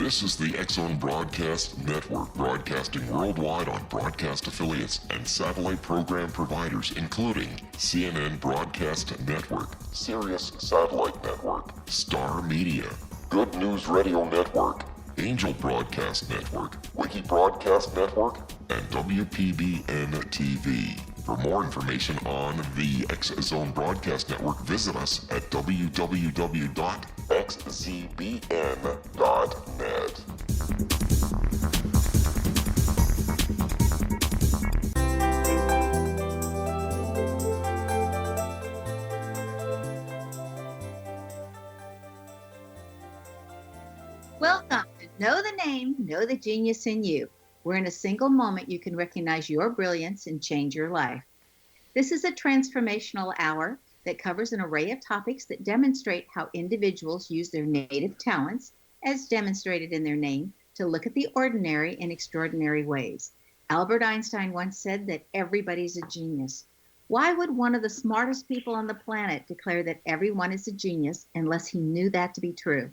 This is the X-Zone Broadcast Network, broadcasting worldwide on broadcast affiliates and satellite program providers, including CNN Broadcast Network, Sirius Satellite Network, Star Media, Good News Radio Network, Angel Broadcast Network, Wiki Broadcast Network, and WPBN TV. For more information on the X-Zone Broadcast Network, visit us at www.xzbn.net. Welcome to Know the Name, Know the Genius in You, where in a single moment you can recognize your brilliance and change your life. This is a transformational hour that covers an array of topics that demonstrate how individuals use their native talents, as demonstrated in their name, to look at the ordinary in extraordinary ways. Albert Einstein once said that everybody's a genius. Why would one of the smartest people on the planet declare that everyone is a genius unless he knew that to be true?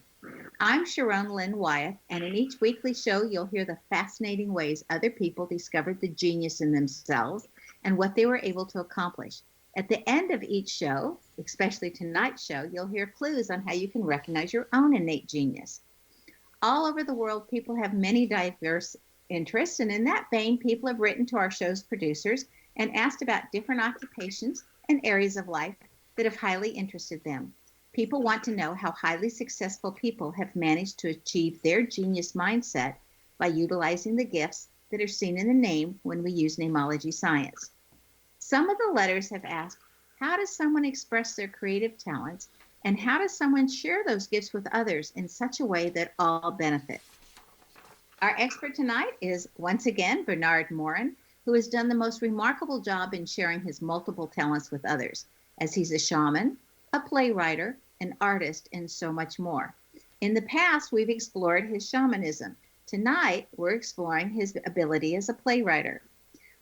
I'm Sharon Lynn Wyeth, and in each weekly show, you'll hear the fascinating ways other people discovered the genius in themselves and what they were able to accomplish. At the end of each show, especially tonight's show, you'll hear clues on how you can recognize your own innate genius. All over the world, people have many diverse interests, and in that vein, people have written to our show's producers and asked about different occupations and areas of life that have highly interested them. People want to know how highly successful people have managed to achieve their genius mindset by utilizing the gifts that are seen in the name when we use namology science. Some of the letters have asked, how does someone express their creative talents, and how does someone share those gifts with others in such a way that all benefit? Our expert tonight is, once again, Bernard Morin, who has done the most remarkable job in sharing his multiple talents with others, as he's a shaman, a playwright, an artist, and so much more. In the past, we've explored his shamanism. Tonight, we're exploring his ability as a playwright.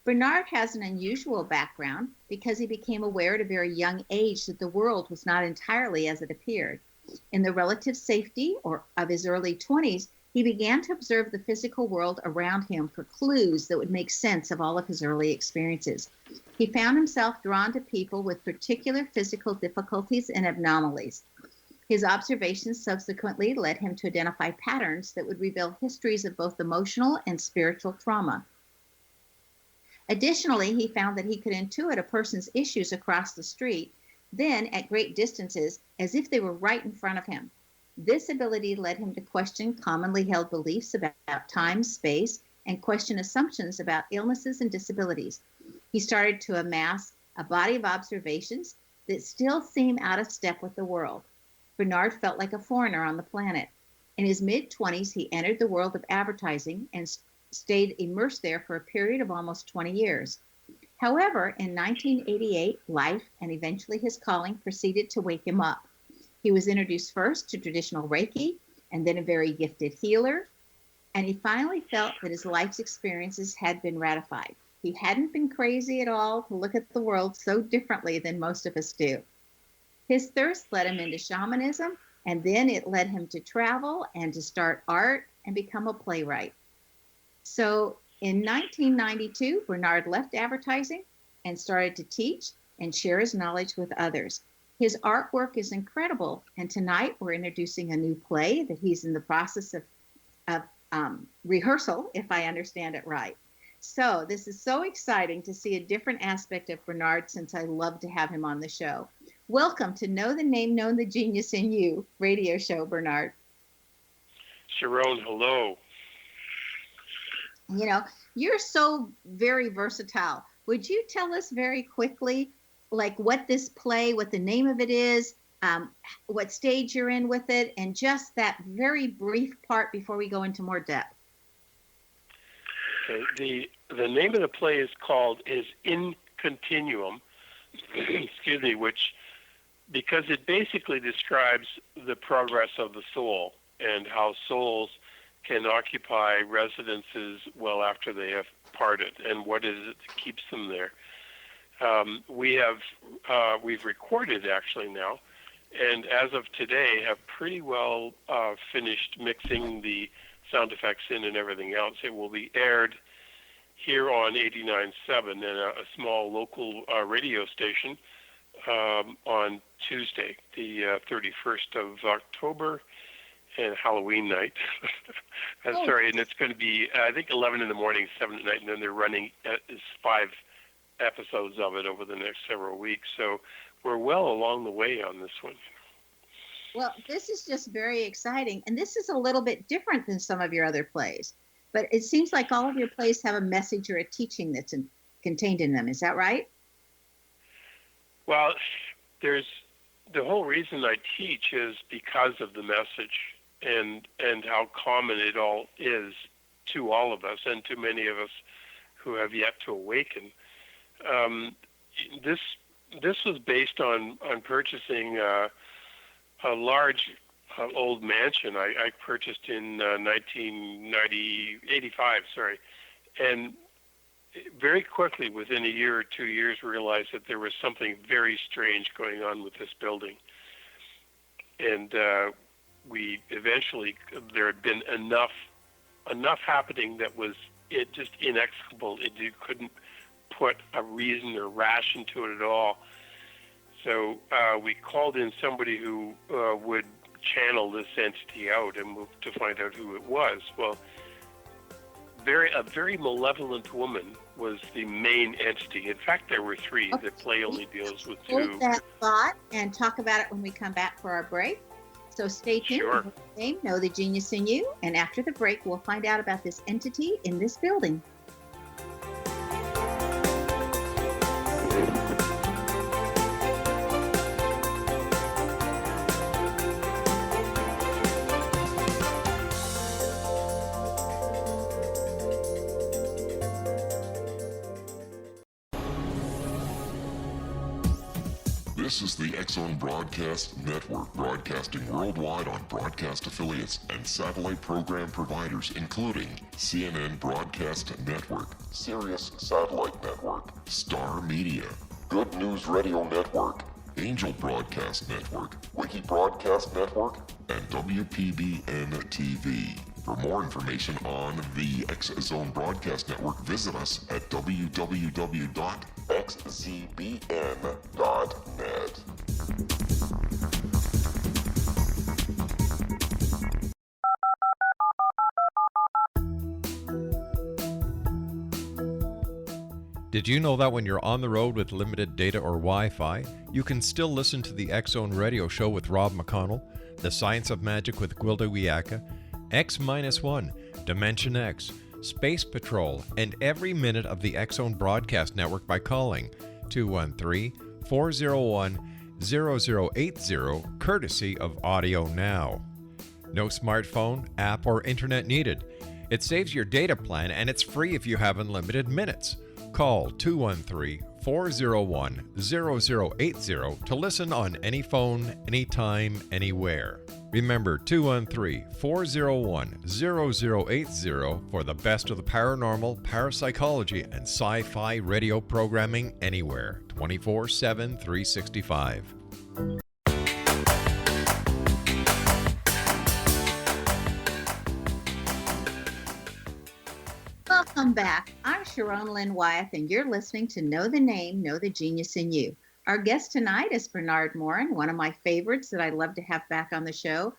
Bernard has an unusual background because he became aware at a very young age that the world was not entirely as it appeared. In the relative safety of his early 20s, he began to observe the physical world around him for clues that would make sense of all of his early experiences. He found himself drawn to people with particular physical difficulties and anomalies. His observations subsequently led him to identify patterns that would reveal histories of both emotional and spiritual trauma. Additionally, he found that he could intuit a person's issues across the street, then at great distances, as if they were right in front of him. This ability led him to question commonly held beliefs about time, space, and question assumptions about illnesses and disabilities. He started to amass a body of observations that still seem out of step with the world. Bernard felt like a foreigner on the planet. In his mid-20s, he entered the world of advertising and stayed immersed there for a period of almost 20 years. However, in 1988, life and eventually his calling proceeded to wake him up. He was introduced first to traditional Reiki and then a very gifted healer, and he finally felt that his life's experiences had been ratified. He hadn't been crazy at all to look at the world so differently than most of us do. His thirst led him into shamanism, and then it led him to travel and to start art and become a playwright. So in 1992, Bernard left advertising and started to teach and share his knowledge with others. His artwork is incredible, and tonight we're introducing a new play that he's in the process of rehearsal, if I understand it right. So this is so exciting to see a different aspect of Bernard, since I love to have him on the show. Welcome to Know the Name, Know the Genius in You radio show, Bernard. Sharon, hello. You know, you're so very versatile. Would you tell us very quickly, like what this play, what the name of it is, what stage you're in with it, and just that very brief part before we go into more depth? Okay, the name of the play is In Continuum, excuse me, which, because it basically describes the progress of the soul and how souls can occupy residences well after they have parted, and what is it that keeps them there. We've recorded actually now, and as of today have pretty well finished mixing the sound effects in and everything else. It will be aired here on 89.7 and a small local radio station on Tuesday, the 31st of October, and Halloween night. Sorry, and it's going to be, I think, 11 in the morning, 7 at night, and then they're running 5 episodes of it over the next several weeks. So we're well along the way on this one. Well, this is just very exciting. And this is a little bit different than some of your other plays. But it seems like all of your plays have a message or a teaching that's contained in them. Is that right? Well, there's the whole reason I teach is because of the message and how common it all is to all of us and to many of us who have yet to awaken. This was based on purchasing a large old mansion I purchased in 1985, and very quickly, within a year or 2 years, realized that there was something very strange going on with this building. And we eventually, there had been enough happening that was just inexplicable. You couldn't put a reason or ration to it at all. So we called in somebody who would channel this entity out and to find out who it was. Well, a very malevolent woman was the main entity. In fact, there were 3. Okay. The play only deals with 2. Hold that thought and talk about it when we come back for our break. So stay tuned. Sure. Know the genius in you. And after the break, we'll find out about this entity in this building. This is the X-Zone Broadcast Network, broadcasting worldwide on broadcast affiliates and satellite program providers, including CNN Broadcast Network, Sirius Satellite Network, Star Media, Good News Radio Network, Angel Broadcast Network, Wiki Broadcast Network, and WPBN TV. For more information on the X-Zone Broadcast Network, visit us at www.xzbn.net. Did you know that when you're on the road with limited data or Wi-Fi, you can still listen to the X-Zone Radio Show with Rob McConnell, The Science of Magic with Gwilda Wiyaka, X-1, Dimension X, Space Patrol, and every minute of the X-Zone Broadcast Network by calling 213-401-0080, courtesy of Audio Now. No smartphone, app, or internet needed. It saves your data plan and it's free if you have unlimited minutes. Call 213-401-0080 to listen on any phone, anytime, anywhere. Remember 213-401-0080 for the best of the paranormal, parapsychology, and sci-fi radio programming anywhere, 24/7, 365. Welcome back. I'm Sharon Lynn Wyeth, and you're listening to Know the Name, Know the Genius in You. Our guest tonight is Bernard Morin, one of my favorites that I love to have back on the show.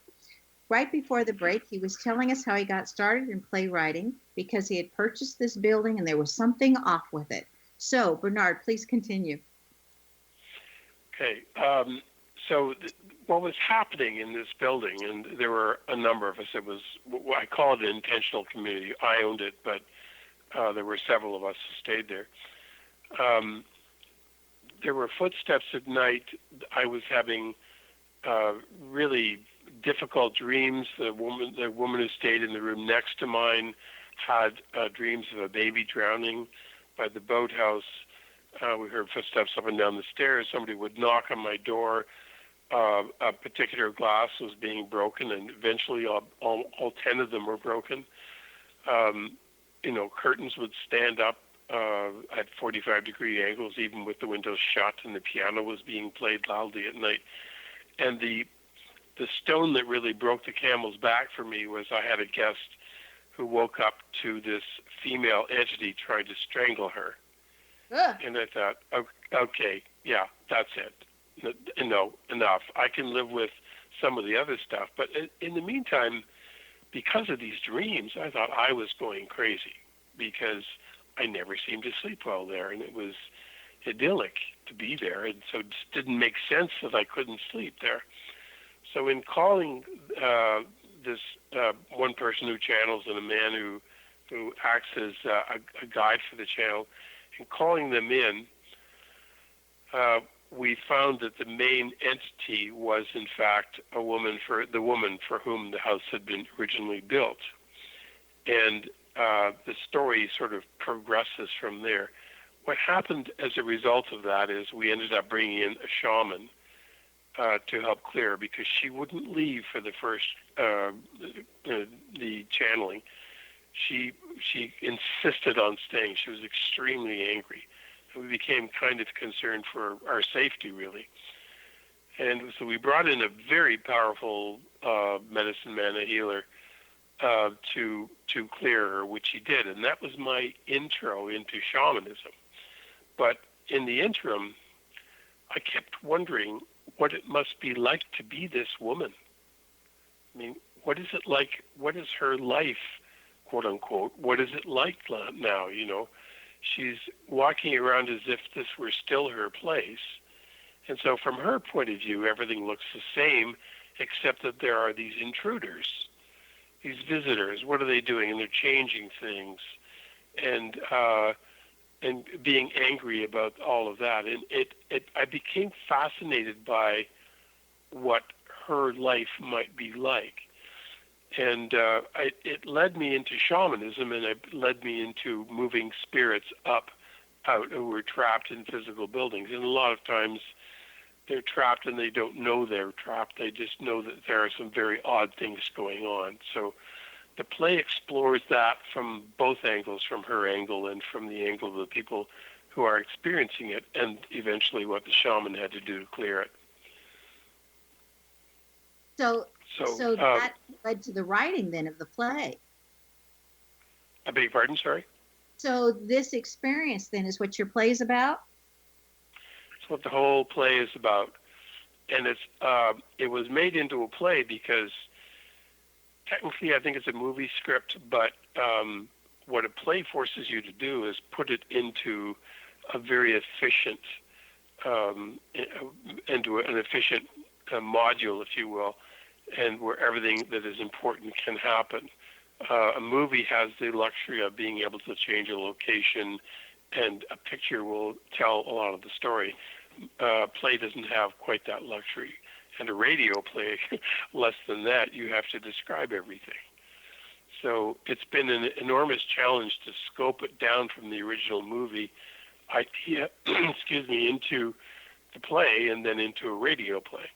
Right before the break, he was telling us how he got started in playwriting because he had purchased this building and there was something off with it. So, Bernard, please continue. Okay. What was happening in this building, and there were a number of us, I call it an intentional community. I owned it, but there were several of us who stayed there. There were footsteps at night. I was having really difficult dreams. The woman who stayed in the room next to mine had dreams of a baby drowning by the boathouse. We heard footsteps up and down the stairs. Somebody would knock on my door. A particular glass was being broken, and eventually all 10 of them were broken. Curtains would stand up at 45-degree angles, even with the windows shut, and the piano was being played loudly at night. And the stone that really broke the camel's back for me was I had a guest who woke up to this female entity trying to strangle her. Ugh. And I thought, okay, yeah, that's it. No, enough. I can live with some of the other stuff. But in the meantime, because of these dreams, I thought I was going crazy because I never seemed to sleep well there, and it was idyllic to be there, and so it just didn't make sense that I couldn't sleep there. So in calling this one person who channels and a man who acts as a guide for the channel, and calling them in, we found that the main entity was in fact the woman for whom the house had been originally built, and the story sort of progresses from there. What happened as a result of that is we ended up bringing in a shaman to help clear, because she wouldn't leave for the first the channeling. She insisted on staying. She was extremely angry. We became kind of concerned for our safety, really. And so we brought in a very powerful medicine man, a healer, to clear her, which he did. And that was my intro into shamanism. But in the interim, I kept wondering what it must be like to be this woman. I mean, what is it like? What is her life, quote unquote? What is it like now, you know? She's walking around as if this were still her place. And so from her point of view, everything looks the same, except that there are these intruders, these visitors. What are they doing? And they're changing things and being angry about all of that. And I became fascinated by what her life might be like. And it led me into shamanism, and it led me into moving spirits out who were trapped in physical buildings. And a lot of times they're trapped and they don't know they're trapped. They just know that there are some very odd things going on. So the play explores that from both angles, from her angle and from the angle of the people who are experiencing it, and eventually what the shaman had to do to clear it. So that led to the writing then of the play. I beg your pardon, sorry? So this experience then is what your play is about? That's what the whole play is about. And it was made into a play because technically I think it's a movie script, but what a play forces you to do is put it into a very efficient, into an efficient module, if you will, and where everything that is important can happen. A movie has the luxury of being able to change a location, and a picture will tell a lot of the story. Play doesn't have quite that luxury. And a radio play, less than that, you have to describe everything. So it's been an enormous challenge to scope it down from the original movie idea, into the play and then into a radio play.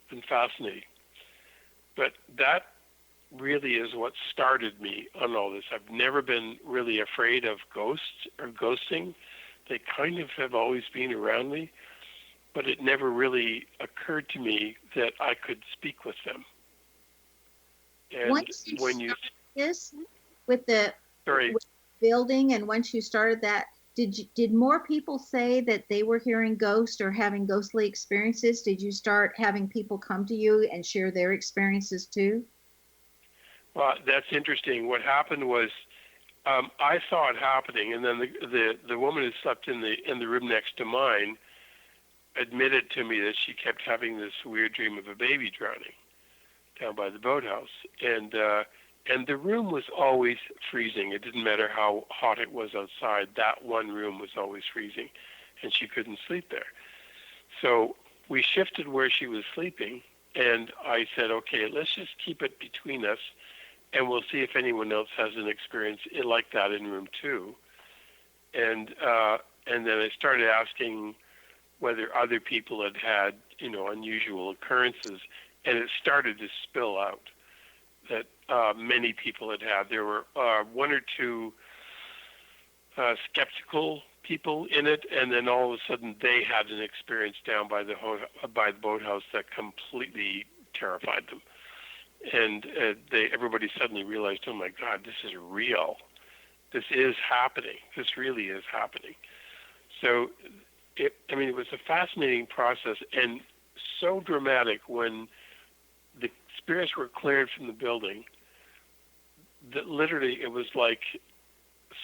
It's been fascinating. But that really is what started me on all this. I've never been really afraid of ghosts or ghosting. They kind of have always been around me, but it never really occurred to me that I could speak with them. And once you when you this with the building, and once you started that, did more people say that they were hearing ghosts or having ghostly experiences? Did you start having people come to you and share their experiences too? Well, that's interesting. What happened was I saw it happening, and then the woman who slept in the room next to mine admitted to me that she kept having this weird dream of a baby drowning down by the boathouse, and the room was always freezing. It didn't matter how hot it was outside. That one room was always freezing, and she couldn't sleep there. So we shifted where she was sleeping, and I said, okay, let's just keep it between us, and we'll see if anyone else has an experience like that in room 2. And then I started asking whether other people had unusual occurrences, and it started to spill out that many people had. There were one or two skeptical people in it, and then all of a sudden they had an experience down by the boathouse that completely terrified them. And everybody suddenly realized, oh my God, this is real. This is happening. This really is happening. So, it was a fascinating process and so dramatic when the spirits were cleared from the building that literally it was like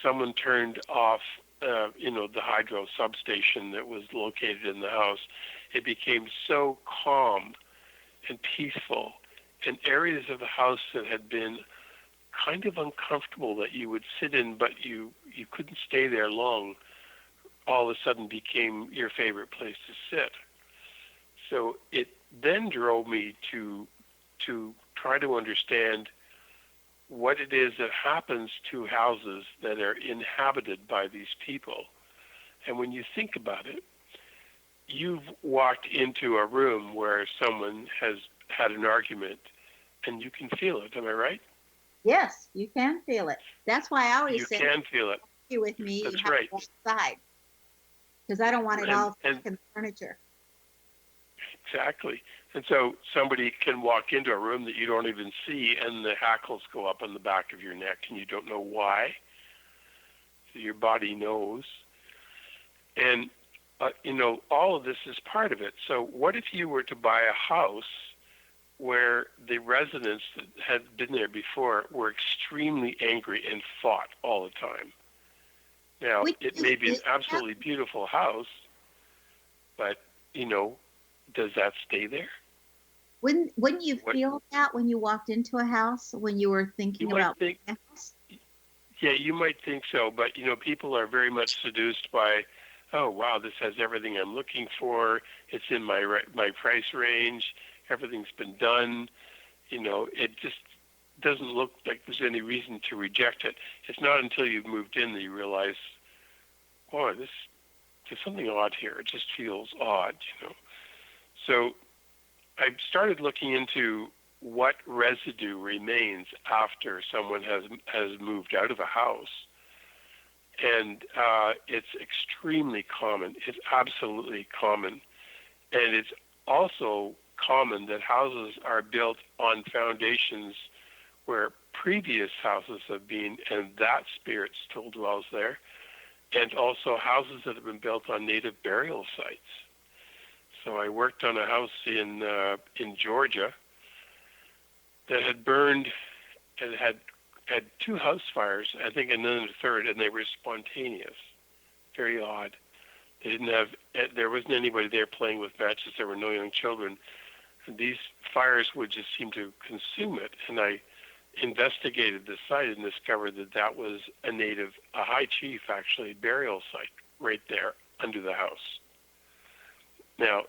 someone turned off, the hydro substation that was located in the house. It became so calm and peaceful, and areas of the house that had been kind of uncomfortable that you would sit in, but you couldn't stay there long, all of a sudden became your favorite place to sit. So it then drove me to try to understand what it is that happens to houses that are inhabited by these people. And when you think about it, you've walked into a room where someone has had an argument, and you can feel it. Am I right? Yes, you can feel it. That's why I always say, you can feel it. You with me, That's you have right. to go outside, because I don't want it all stuck in the furniture. Exactly. And so somebody can walk into a room that you don't even see, and the hackles go up on the back of your neck, and you don't know why. So your body knows. And, all of this is part of it. So what if you were to buy a house where the residents that had been there before were extremely angry and fought all the time? Now, it may be an absolutely beautiful house, but, does that stay there? Wouldn't you feel that when you walked into a house, when you were thinking about a house? Yeah, you might think so, but, people are very much seduced by, oh, wow, this has everything I'm looking for. It's in my price range. Everything's been done. It just doesn't look like there's any reason to reject it. It's not until you've moved in that you realize, oh, there's something odd here. It just feels odd, So I started looking into what residue remains after someone has moved out of a house. And it's extremely common. It's absolutely common. And it's also common that houses are built on foundations where previous houses have been, and that spirit still dwells there, and also houses that have been built on native burial sites. So I worked on a house in Georgia that had burned and had two house fires, I think, and then a third, and they were spontaneous. Very odd. There wasn't anybody there playing with matches. There were no young children. And these fires would just seem to consume it. And I investigated the site and discovered that was a high chief, actually, burial site right there under the house. Now,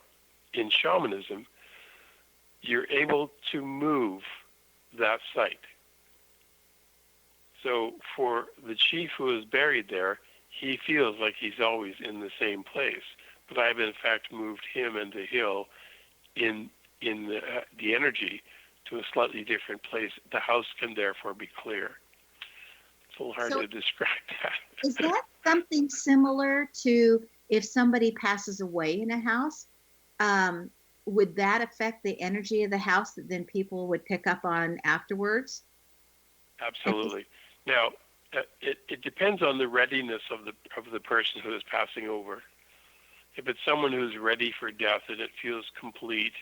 in shamanism, you're able to move that site. So for the chief who is buried there, he feels like he's always in the same place. But I've in fact moved him and the hill in the energy to a slightly different place. The house can therefore be clear. It's a little hard to describe that. Is that something similar to if somebody passes away in a house? Would that affect the energy of the house that then people would pick up on afterwards? Absolutely. Now, it depends on the readiness of the person who is passing over. If it's someone who's ready for death and it feels complete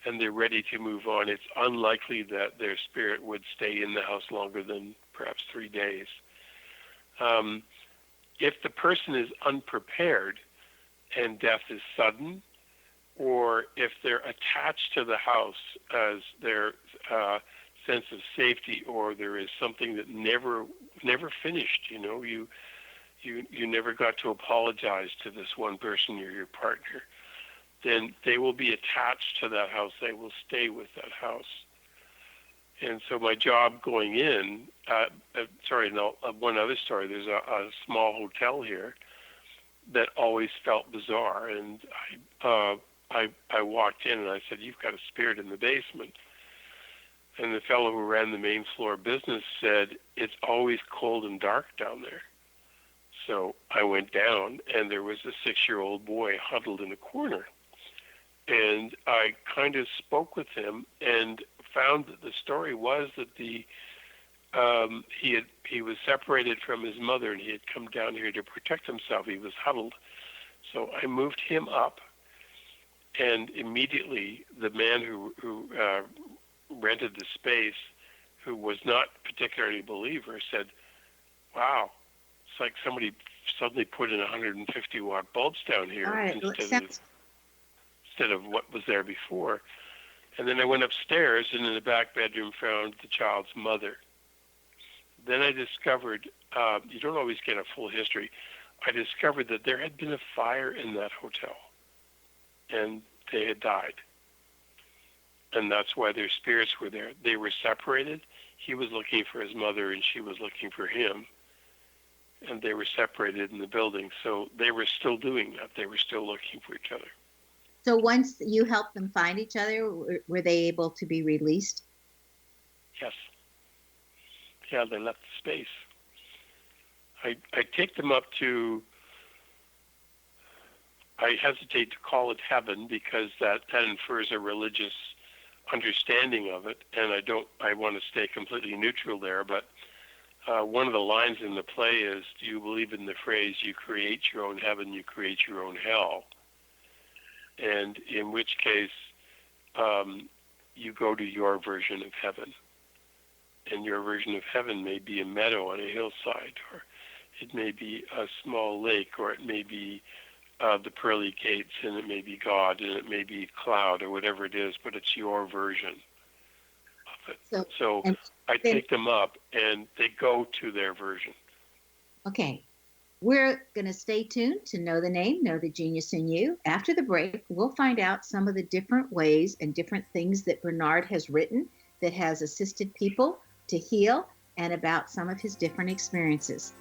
and they're ready to move on, it's unlikely that their spirit would stay in the house longer than perhaps 3 days. If the person is unprepared and death is sudden, or if they're attached to the house as their sense of safety, or there is something that never finished, you never got to apologize to this one person or your partner, then they will be attached to that house. They will stay with that house. And so my job going in, one other story, there's a small hotel here that always felt bizarre. And I walked in and I said, "You've got a spirit in the basement." And the fellow who ran the main floor business said, "It's always cold and dark down there." So I went down, and there was a 6-year-old boy huddled in a corner. And I kind of spoke with him, and found that the story was that he was separated from his mother, and he had come down here to protect himself. He was huddled. So I moved him up, and immediately the man who rented the space, who was not particularly a believer, said, "Wow, it's like somebody suddenly put in 150-watt bulbs down here instead of what was there before." And then I went upstairs, and in the back bedroom found the child's mother. Then I discovered, you don't always get a full history, I discovered that there had been a fire in that hotel, and they had died. And that's why their spirits were there. They were separated. He was looking for his mother, and she was looking for him. And they were separated in the building. So they were still doing that. They were still looking for each other. So once you helped them find each other, were they able to be released? Yes. Yeah, they left the space. I take them up to, I hesitate to call it heaven because that infers a religious understanding of it, and I want to stay completely neutral there, but one of the lines in the play is, do you believe in the phrase, you create your own heaven, you create your own hell? And in which case, you go to your version of heaven. And your version of heaven may be a meadow on a hillside, or it may be a small lake, or it may be the pearly gates, and it may be God, and it may be cloud, or whatever it is, but it's your version of it. So I take them up, and they go to their version. Okay. We're going to stay tuned to Know the Name, Know the Genius in You. After the break, we'll find out some of the different ways and different things that Bernard has written that has assisted people to heal, and about some of his different experiences.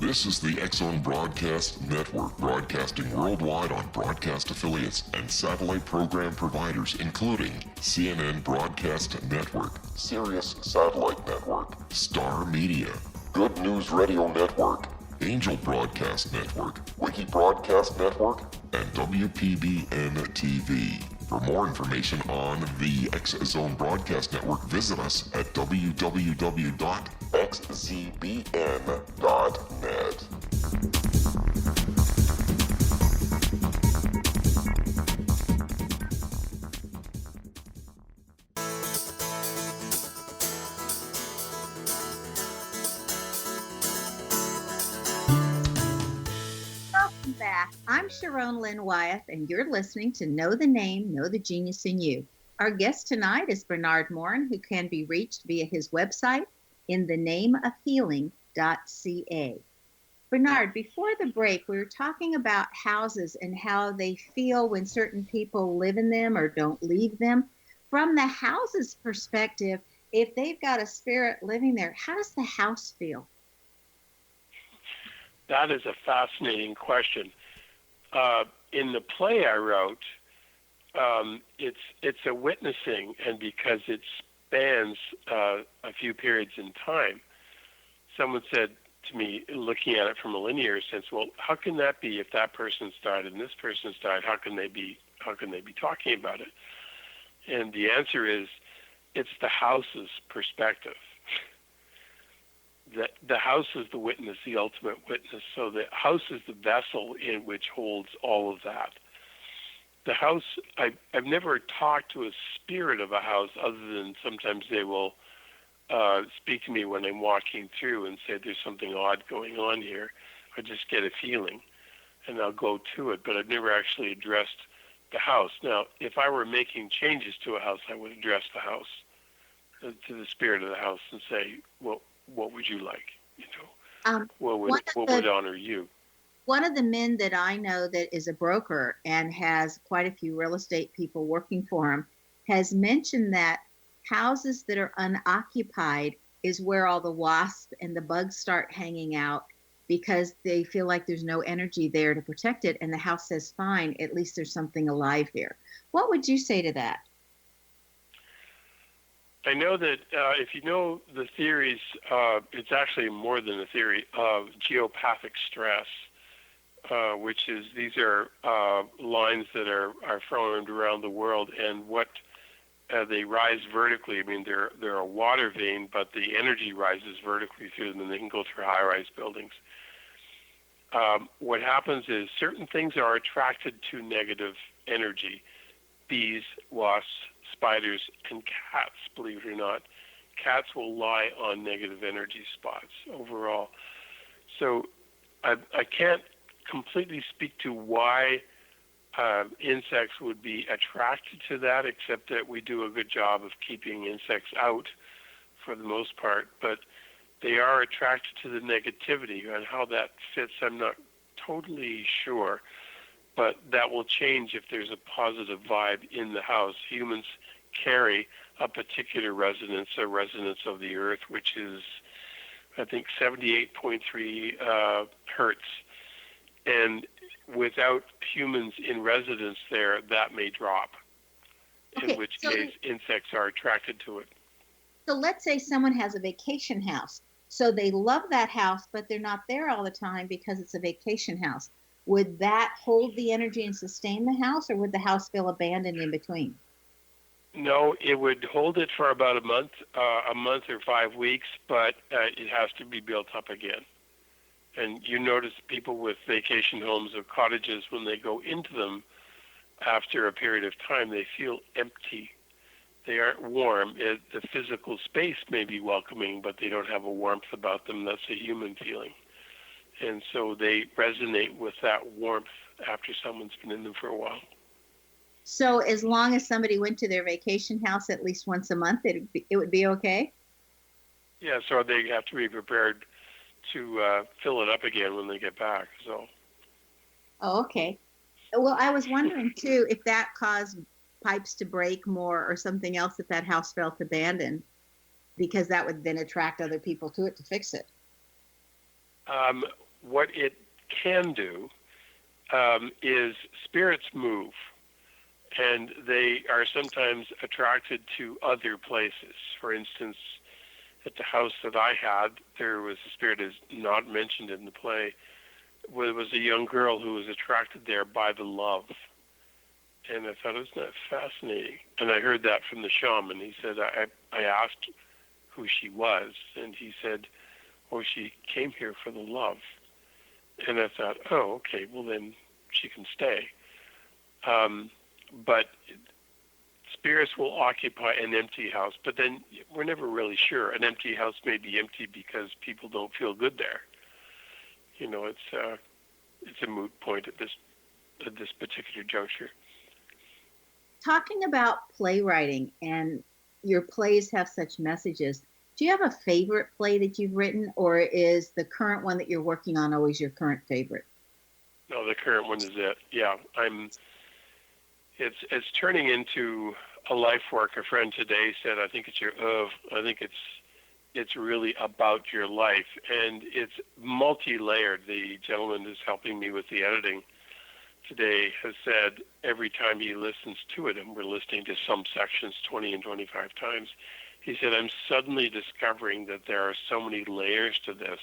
This is the X-Zone Broadcast Network, broadcasting worldwide on broadcast affiliates and satellite program providers, including CNN Broadcast Network, Sirius Satellite Network, Star Media, Good News Radio Network, Angel Broadcast Network, Wiki Broadcast Network, and WPBN TV. For more information on the X-Zone Broadcast Network, visit us at www.xzbn.net. Welcome back. I'm Sharon Lynn Wyeth, and you're listening to Know the Name, Know the Genius in You. Our guest tonight is Bernard Morin, who can be reached via his website, inthenameofhealing.ca. Bernard, before the break, we were talking about houses and how they feel when certain people live in them or don't leave them. From the house's perspective, if they've got a spirit living there, how does the house feel? That is a fascinating question. In the play I wrote, it's a witnessing, and because it spans a few periods in time, someone said to me, looking at it from a linear sense, well, how can that be if that person's died and this person's died? How can they be talking about it? And the answer is, it's the house's perspective. The house is the witness, the ultimate witness. So the house is the vessel in which holds all of that. The house, I've never talked to a spirit of a house other than sometimes they will speak to me when I'm walking through and say there's something odd going on here. I just get a feeling, and I'll go to it, but I've never actually addressed the house. Now, if I were making changes to a house, I would address the house, to the spirit of the house, and say, well, what would you like? what One of would the honor you? one of the men that I know that is a broker and has quite a few real estate people working for him has mentioned that houses that are unoccupied is where all the wasps and the bugs start hanging out because they feel like there's no energy there to protect it. And the house says, fine, at least there's something alive here. What would you say to that? I know that if you know the theories, it's actually more than a theory of geopathic stress, which is these are lines that are formed around the world, and what they rise vertically. I mean, they're a water vein, but the energy rises vertically through them, and they can go through high-rise buildings. What happens is certain things are attracted to negative energy. Bees, wasps, spiders, and cats, believe it or not. Cats will lie on negative energy spots overall. So I can't completely speak to why insects would be attracted to that, except that we do a good job of keeping insects out for the most part. But they are attracted to the negativity, and how that fits, I'm not totally sure. But that will change if there's a positive vibe in the house. Humans carry a particular resonance, a resonance of the earth, which is, I think, 78.3 hertz. And without humans in residence there, that may drop, in which case insects are attracted to it. So let's say someone has a vacation house. So they love that house, but they're not there all the time because it's a vacation house. Would that hold the energy and sustain the house, or would the house feel abandoned in between? No, it would hold it for about a month or 5 weeks, but it has to be built up again. And you notice people with vacation homes or cottages, when they go into them after a period of time, they feel empty. They aren't warm. The physical space may be welcoming, but they don't have a warmth about them. That's a human feeling. And so they resonate with that warmth after someone's been in them for a while. So as long as somebody went to their vacation house at least once a month, it would be okay? Yeah, so they have to be prepared to fill it up again when they get back. So. Oh, okay. Well, I was wondering, too, if that caused pipes to break more or something else if that house felt abandoned, because that would then attract other people to it to fix it. What it can do is spirits move, and they are sometimes attracted to other places. For instance, at the house that I had, there was a spirit, is not mentioned in the play, where there was a young girl who was attracted there by the love. And I thought, isn't that fascinating? And I heard that from the shaman. He said, I asked who she was, and he said, oh, she came here for the love. And I thought, oh, okay, well then she can stay. But spirits will occupy an empty house, but then we're never really sure. An empty house may be empty because people don't feel good there. You know, it's a moot point at this particular juncture. Talking about playwriting, and your plays have such messages, do you have a favorite play that you've written, or is the current one that you're working on always your current favorite? No, the current one is it. Yeah, It's turning into a life work. A friend today said, I think it's your oeuvre. I think it's really about your life, and it's multi-layered. The gentleman who's helping me with the editing today has said every time he listens to it, and we're listening to some sections 20 and 25 times, he said, I'm suddenly discovering that there are so many layers to this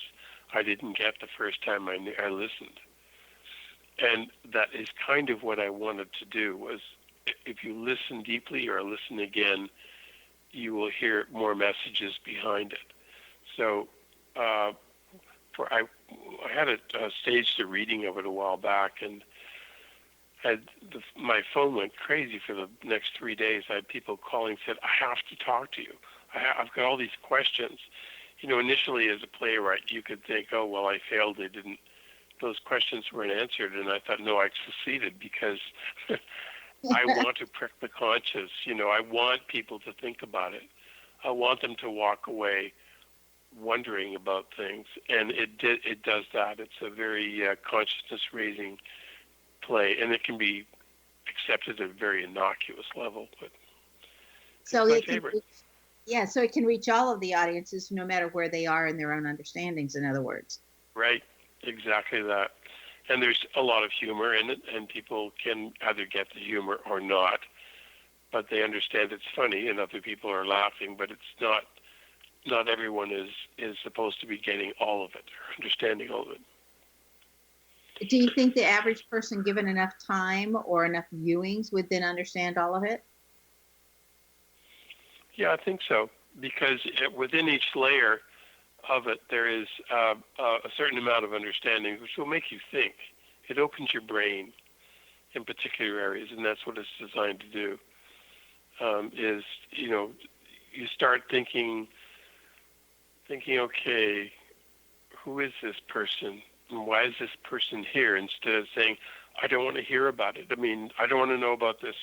I didn't get the first time I listened. And that is kind of what I wanted to do, was if you listen deeply or listen again, you will hear more messages behind it. So I had staged a reading of it a while back, and my phone went crazy for the next 3 days. I had people calling and said, I have to talk to you. I've got all these questions. You know, initially as a playwright, you could think, oh, well, I failed. Those questions weren't answered. And I thought, no, I succeeded, because I want to prick the conscience. You know, I want people to think about it. I want them to walk away wondering about things, and it does that. It's a very consciousness-raising play, and it can be accepted at a very innocuous level, but So it's my it can favorite. so it can reach all of the audiences, no matter where they are in their own understandings. In other words, Right, exactly that. And there's a lot of humor in it, and people can either get the humor or not, but they understand it's funny, and other people are laughing, but it's not. Not everyone is supposed to be getting all of it or understanding all of it. do you think the average person, given enough time or enough viewings, would then understand all of it? Yeah, I think so, because within each layer of it, there is a certain amount of understanding, which will make you think. It opens your brain in particular areas, and that's what it's designed to do. You start thinking, okay, who is this person? And why is this person here? Instead of saying, I don't want to hear about it. I mean, I don't want to know about this.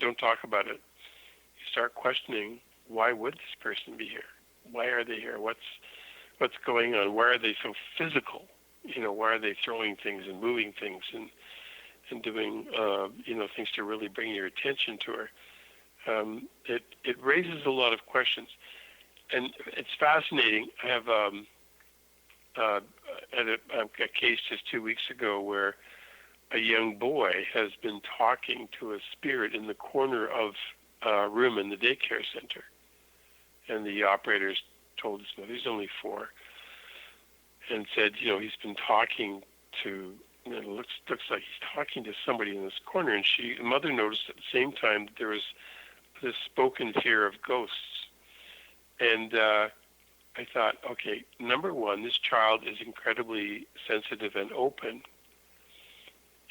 Don't talk about it. You start questioning, why would this person be here? Why are they here? What's going on? Why are they so physical? Why are they throwing things and moving things and doing, things to really bring your attention to her? It raises a lot of questions. And it's fascinating. I have a case just 2 weeks ago where a young boy has been talking to a spirit in the corner of a room in the daycare center. And the operators told his mother, he's only 4, and said, he's been talking to, it looks like he's talking to somebody in this corner. And the mother noticed at the same time that there was this spoken fear of ghosts. And I thought, okay, number one, this child is incredibly sensitive and open.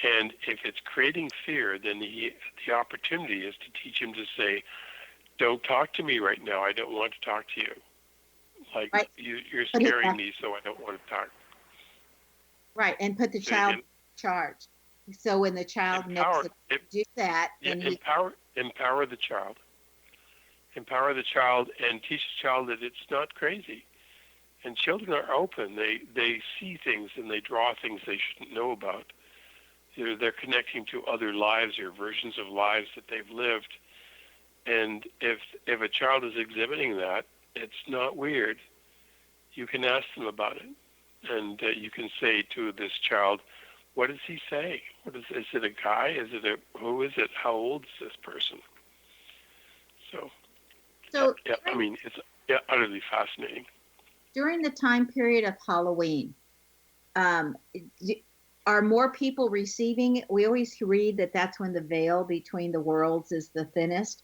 And if it's creating fear, then the opportunity is to teach him to say, don't talk to me right now. I don't want to talk to you. Like, right. You're scaring me, so I don't want to talk. Right, and put the child in charge. So when the child knows to do that, then empower the child. Empower the child and teach the child that it's not crazy. And children are open. They see things and they draw things they shouldn't know about. They're connecting to other lives or versions of lives that they've lived. And if a child is exhibiting that, it's not weird. You can ask them about it. And you can say to this child, what does he say? Is it a guy? Who is it? How old is this person? So it's utterly fascinating. During the time period of Halloween, are more people receiving? We always read that that's when the veil between the worlds is the thinnest.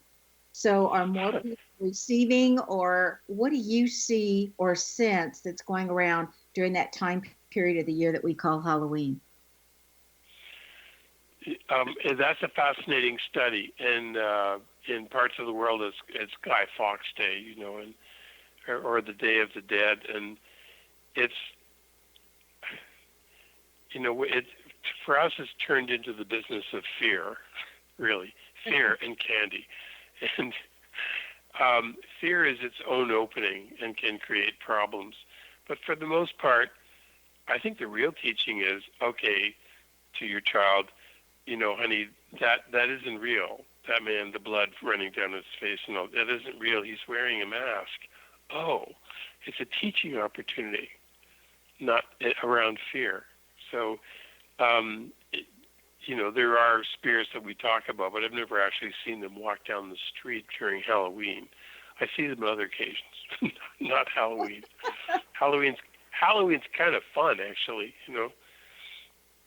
So are more people receiving, or what do you see or sense that's going around during that time period of the year that we call Halloween? That's a fascinating study, and in parts of the world it's Guy Fawkes Day, or the Day of the Dead, and it's for us it's turned into the business of fear, really, fear and candy, and fear is its own opening and can create problems, but for the most part, I think the real teaching is, okay, to your child, honey, that isn't real. That man, the blood running down his face, that isn't real. He's wearing a mask. Oh, it's a teaching opportunity, not around fear. So, there are spirits that we talk about, but I've never actually seen them walk down the street during Halloween. I see them on other occasions, not Halloween. Halloween's kind of fun, actually,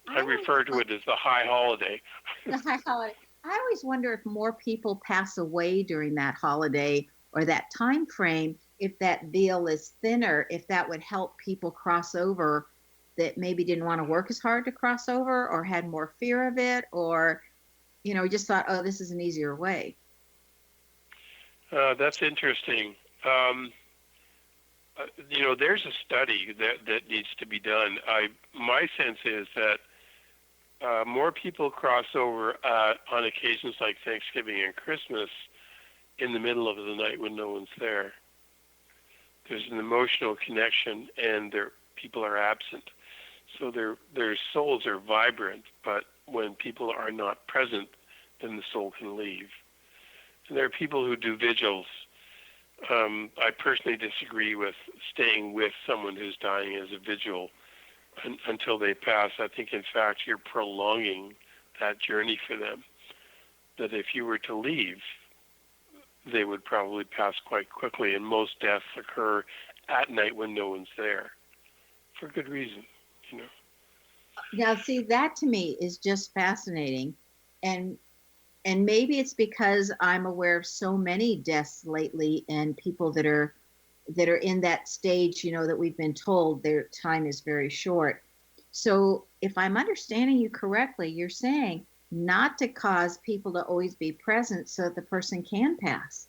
I refer to it as the high holiday. The high holiday. I always wonder if more people pass away during that holiday or that time frame, if that veil is thinner, if that would help people cross over that maybe didn't want to work as hard to cross over or had more fear of it, or, just thought, oh, this is an easier way. That's interesting. There's a study that needs to be done. My sense is that more people cross over on occasions like Thanksgiving and Christmas in the middle of the night when no one's there. there's an emotional connection, and people are absent. So their souls are vibrant, but when people are not present, then the soul can leave. And there are people who do vigils. I personally disagree with staying with someone who's dying as a vigil until they pass. I think, in fact, you're prolonging that journey for them. That if you were to leave, they would probably pass quite quickly, and most deaths occur at night when no one's there, for good reason, you know. Now, see, that to me is just fascinating, and maybe it's because I'm aware of so many deaths lately, and people that are in that stage, you know, that we've been told their time is very short. So, if I'm understanding you correctly, you're saying not to cause people to always be present so that the person can pass.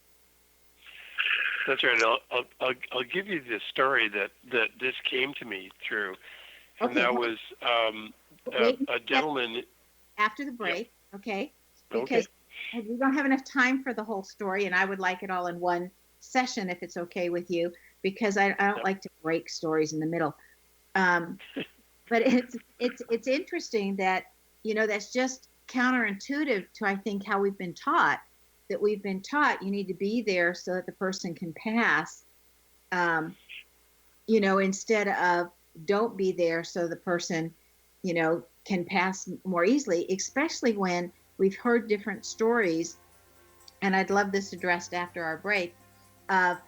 That's right. I'll give you the story that this came to me through, and Okay. that was a gentleman. After the break, yeah. Okay? Because we don't have enough time for the whole story, and I would like it all in one session if it's okay with you, because I don't like to break stories in the middle. But it's interesting that, you know, that's just counterintuitive to, I think, how we've been taught. That we've been taught you need to be there so that the person can pass, you know, instead of don't be there so the person, you know, can pass more easily, especially when we've heard different stories. And I'd love this addressed after our break.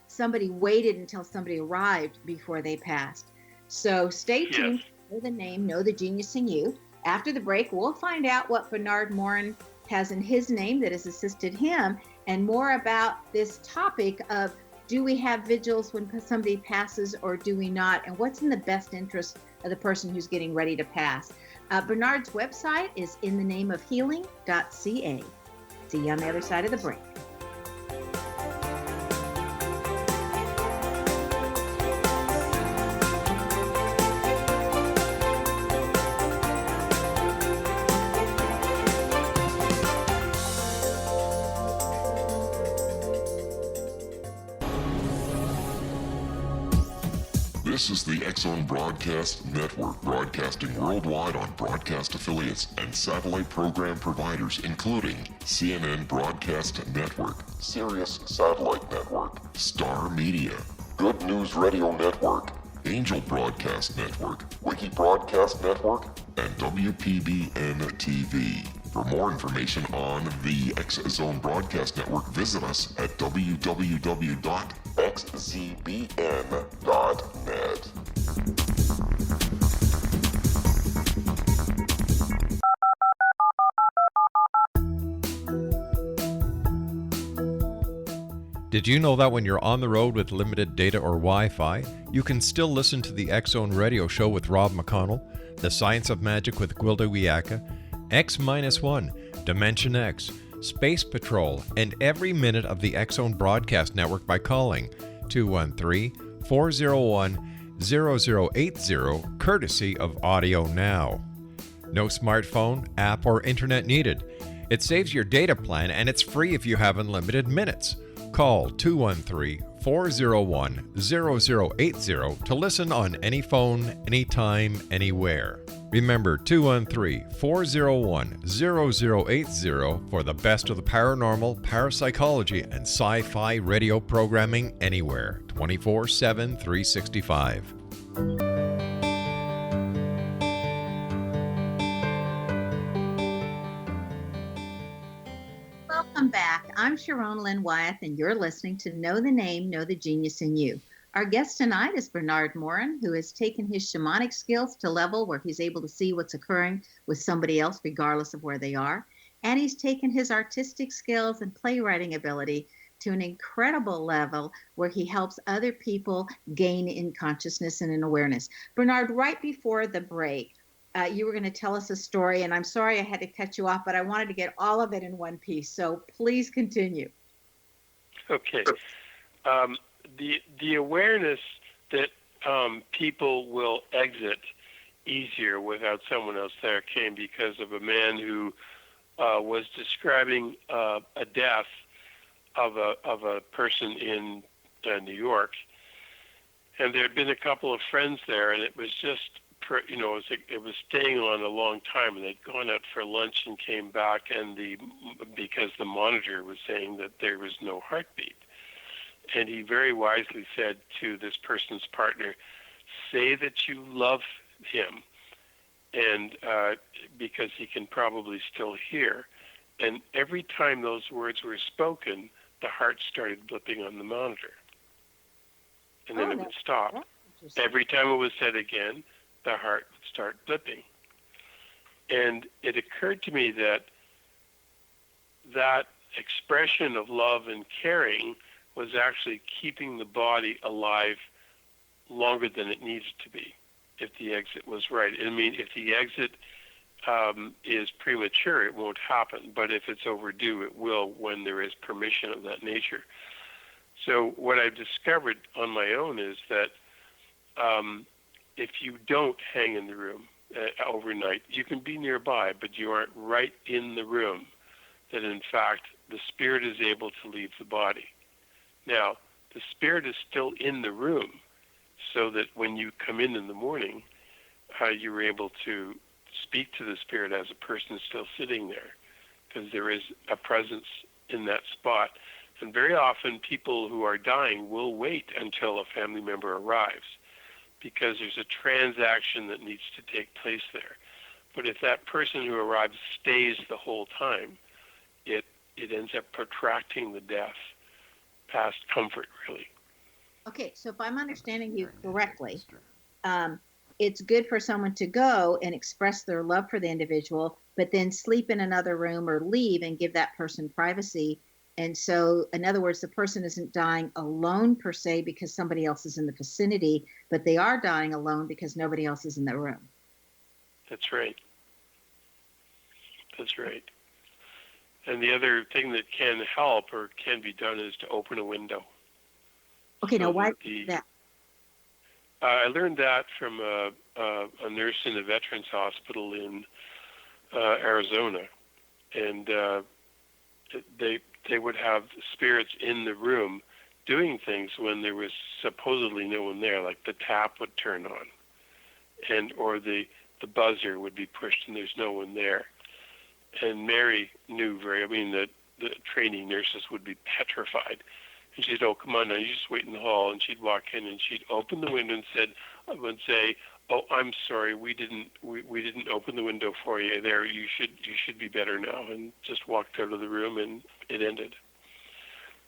Somebody waited until somebody arrived before they passed. So stay tuned. Yes. Know the name, know the genius in you. After the break, we'll find out what Bernard Morin has in his name that has assisted him, and more about this topic of, do we have vigils when somebody passes or do we not? And what's in the best interest of the person who's getting ready to pass? Bernard's website is inthenameofhealing.ca. See you on the other side of the break. This is the X-Zone Broadcast Network, broadcasting worldwide on broadcast affiliates and satellite program providers, including CNN Broadcast Network, Sirius Satellite Network, Star Media, Good News Radio Network, Angel Broadcast Network, Wiki Broadcast Network, and WPBN TV. For more information on the X-Zone Broadcast Network, visit us at www.xzbn.net. Did you know that when you're on the road with limited data or Wi-Fi, you can still listen to the X-Zone Radio Show with Rob McConnell, The Science of Magic with Gwilda Wiyaka, X-1, Dimension X, Space Patrol, and every minute of the X-Zone Broadcast Network by calling 213-401-0080, courtesy of Audio Now. No smartphone, app, or internet needed. It saves your data plan, and it's free if you have unlimited minutes. Call 213-401-0080 to listen on any phone, anytime, anywhere. Remember 213-401-0080 for the best of the paranormal, parapsychology, and sci-fi radio programming anywhere, 24/7, 365. Welcome back. I'm Sharon Lynn Wyeth, and you're listening to Know the Name, Know the Genius in You. Our guest tonight is Bernard Morin, who has taken his shamanic skills to a level where he's able to see what's occurring with somebody else, regardless of where they are. And he's taken his artistic skills and playwriting ability to an incredible level where he helps other people gain in consciousness and in awareness. Bernard, right before the break, you were going to tell us a story, and I'm sorry I had to cut you off, but I wanted to get all of it in one piece. So please continue. Okay. The awareness that people will exit easier without someone else there came because of a man who was describing a death of a person in New York, And there had been a couple of friends there, and it was just, it was staying on a long time, and they'd gone out for lunch and came back, and because the monitor was saying that there was no heartbeat. And he very wisely said to this person's partner, say that you love him, and because he can probably still hear. And every time those words were spoken, the heart started blipping on the monitor. And then it would stop. Every time it was said again, the heart would start blipping. And it occurred to me that that expression of love and caring was actually keeping the body alive longer than it needed to be, if the exit was right. I mean, if the exit is premature, it won't happen. But if it's overdue, it will when there is permission of that nature. So what I've discovered on my own is that if you don't hang in the room overnight, you can be nearby, but you aren't right in the room, that in fact the spirit is able to leave the body. Now, the spirit is still in the room, so that when you come in the morning, you're able to speak to the spirit as a person still sitting there, because there is a presence in that spot. And very often people who are dying will wait until a family member arrives, because there's a transaction that needs to take place there. But if that person who arrives stays the whole time, it ends up protracting the death past comfort, really. Okay, so if I'm understanding you correctly, it's good for someone to go and express their love for the individual, but then sleep in another room or leave and give that person privacy. And so, in other words, the person isn't dying alone per se because somebody else is in the vicinity, but they are dying alone because nobody else is in the room. That's right. That's right. And the other thing that can help or can be done is to open a window. Okay, now why that? I learned that from a nurse in a veterans hospital in Arizona, and they would have spirits in the room doing things when there was supposedly no one there, like the tap would turn on, or the buzzer would be pushed and there's no one there. And Mary knew the trainee nurses would be petrified. And she'd, oh, come on now, you just wait in the hall. And she'd walk in and she'd open the window and say, oh, I'm sorry, we didn't open the window for you there. You should be better now. And just walked out of the room, and it ended.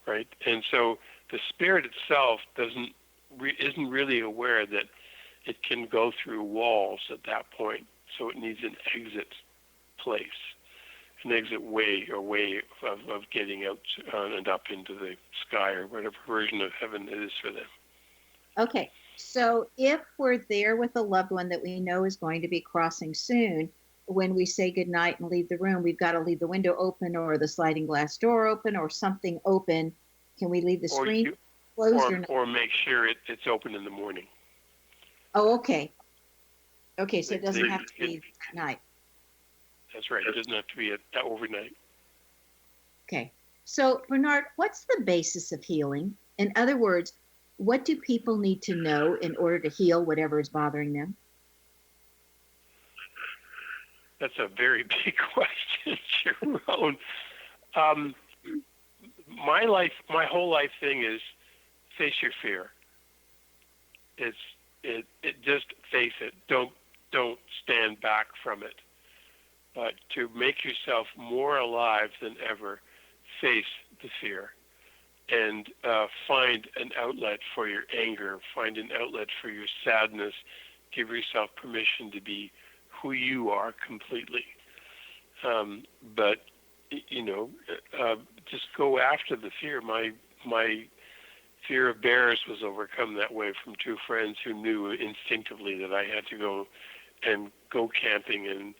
Right? And so the spirit itself isn't really aware that it can go through walls at that point. So it needs an exit place, an exit way of getting out and up into the sky or whatever version of heaven it is for them. Okay, so if we're there with a loved one that we know is going to be crossing soon, when we say goodnight and leave the room, we've got to leave the window open or the sliding glass door open or something open. Can we leave the screen closed or make sure it's open in the morning? Oh, okay. Okay, so it doesn't have to be at night. That's right. It doesn't have to be overnight. Okay. So, Bernard, what's the basis of healing? In other words, what do people need to know in order to heal whatever is bothering them? That's a very big question, Sharon. My whole life thing is face your fear. It just face it. Don't stand back from it. But to make yourself more alive than ever, face the fear and find an outlet for your anger, find an outlet for your sadness. Give yourself permission to be who you are completely. But just go after the fear. My fear of bears was overcome that way from two friends who knew instinctively that I had to go camping and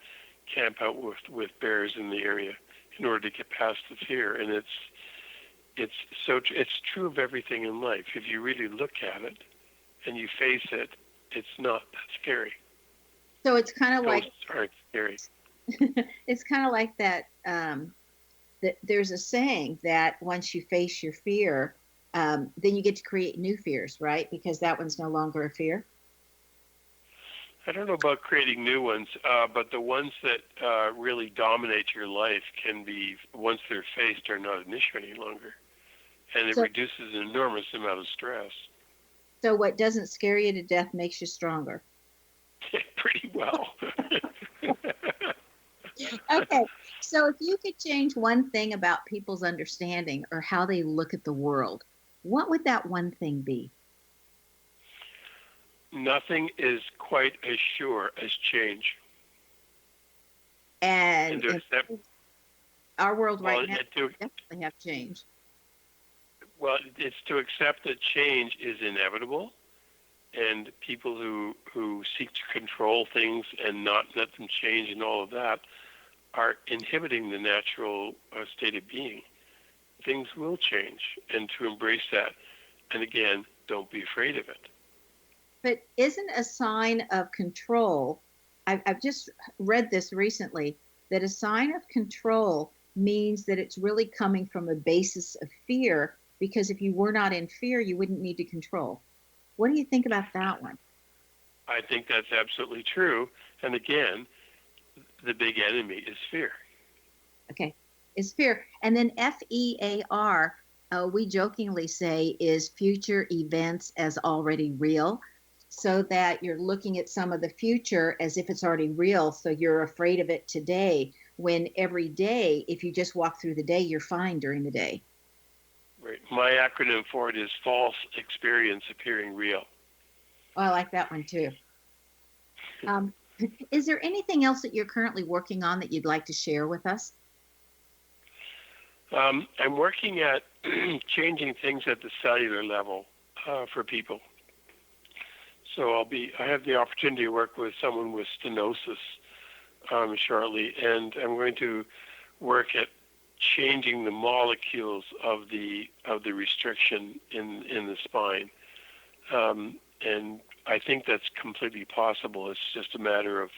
camp out with bears in the area in order to get past the fear. And it's true of everything in life. If you really look at it and you face it, it's not that scary. So it's kind of Ghosts aren't scary. It's kind of like that. That there's a saying that once you face your fear, then you get to create new fears, right? Because that one's no longer a fear. I don't know about creating new ones, but the ones that really dominate your life can be, once they're faced, are not an issue any longer. And it reduces an enormous amount of stress. So what doesn't scare you to death makes you stronger. Pretty well. Okay, so if you could change one thing about people's understanding or how they look at the world, what would that one thing be? Nothing is quite as sure as change. And to accept, our world right well, now definitely have change. Well, it's to accept that change is inevitable, and people who seek to control things and not let them change and all of that are inhibiting the natural state of being. Things will change, and to embrace that. And again, don't be afraid of it. But isn't a sign of control, I've just read this recently, that a sign of control means that it's really coming from a basis of fear, because if you were not in fear, you wouldn't need to control. What do you think about that one? I think that's absolutely true. And again, the big enemy is fear. Okay, is fear. And then FEAR, we jokingly say, is future events as already real, so that you're looking at some of the future as if it's already real, so you're afraid of it today, when every day, if you just walk through the day, you're fine during the day. Right. My acronym for it is false experience appearing real. Oh, I like that one too. Is there anything else that you're currently working on that you'd like to share with us? I'm working at changing things at the cellular level for people. So I have the opportunity to work with someone with stenosis shortly, and I'm going to work at changing the molecules of the restriction in the spine. And I think that's completely possible. It's just a matter of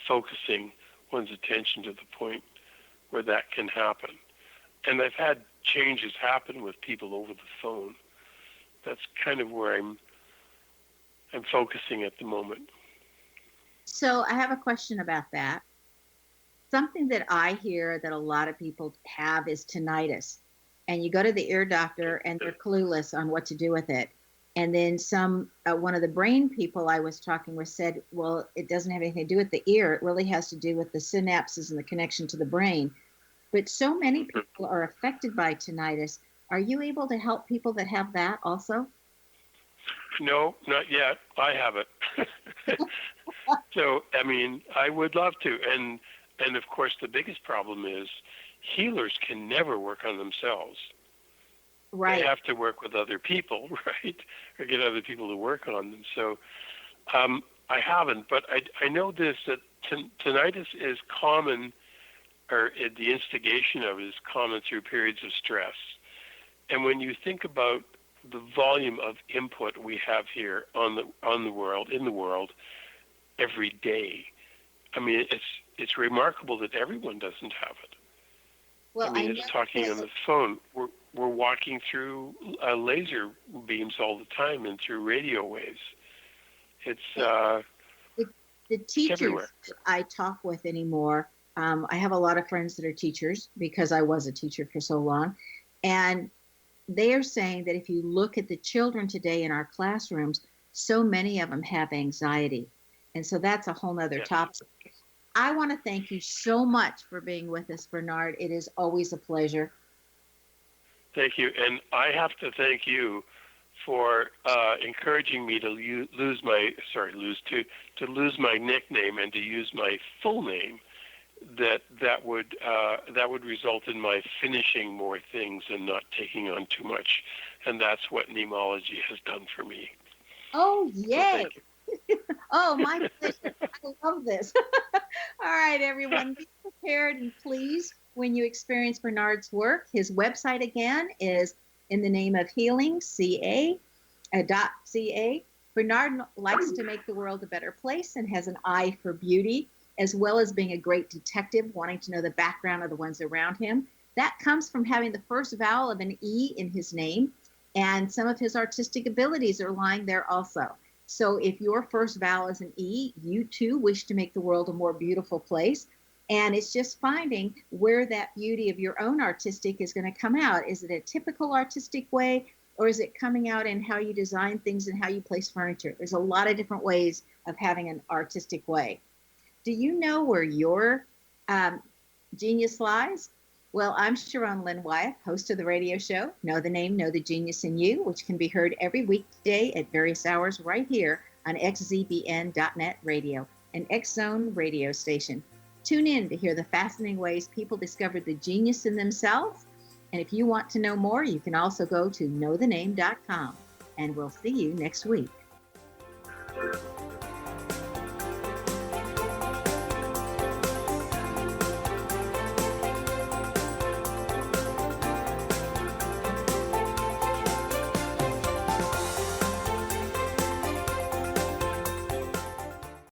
focusing one's attention to the point where that can happen. And I've had changes happen with people over the phone. That's kind of where I'm focusing at the moment. So I have a question about that. Something that I hear that a lot of people have is tinnitus. And you go to the ear doctor and they're clueless on what to do with it. And then one of the brain people I was talking with said, well, it doesn't have anything to do with the ear. It really has to do with the synapses and the connection to the brain. But so many people are affected by tinnitus. Are you able to help people that have that also? No, not yet. I have it. So, I mean, I would love to. And of course, the biggest problem is healers can never work on themselves. Right. They have to work with other people, right? Or get other people to work on them. So I haven't, but I know this, that tinnitus is common, or the instigation of it is common through periods of stress. And when you think about the volume of input we have here in the world every day, I mean, it's remarkable that everyone doesn't have it. Well, I mean, it's talking on the phone. We're walking through laser beams all the time and through radio waves. It's the teachers everywhere. I talk with anymore. I have a lot of friends that are teachers because I was a teacher for so long, and they are saying that if you look at the children today in our classrooms, so many of them have anxiety, and so that's a whole nother topic. I want to thank you so much for being with us, Bernard. It is always a pleasure. Thank you, and I have to thank you for encouraging me to lose my nickname and to use my full name. That would result in my finishing more things and not taking on too much, and that's what Nemology has done for me. Oh, yay! So oh, my pleasure. I love this. All right, everyone, be prepared, and please, when you experience Bernard's work, his website again is In the Name of Healing, .ca. Bernard likes to make the world a better place and has an eye for beauty, as well as being a great detective, wanting to know the background of the ones around him. That comes from having the first vowel of an E in his name. And some of his artistic abilities are lying there also. So if your first vowel is an E, you too wish to make the world a more beautiful place. And it's just finding where that beauty of your own artistic is going to come out. Is it a typical artistic way, or is it coming out in how you design things and how you place furniture? There's a lot of different ways of having an artistic way. Do you know where your genius lies? Well, I'm Sharon Lynn Wyeth, host of the radio show, Know the Name, Know the Genius in You, which can be heard every weekday at various hours right here on xzbn.net radio, an X-Zone radio station. Tune in to hear the fascinating ways people discovered the genius in themselves. And if you want to know more, you can also go to knowthename.com. And we'll see you next week.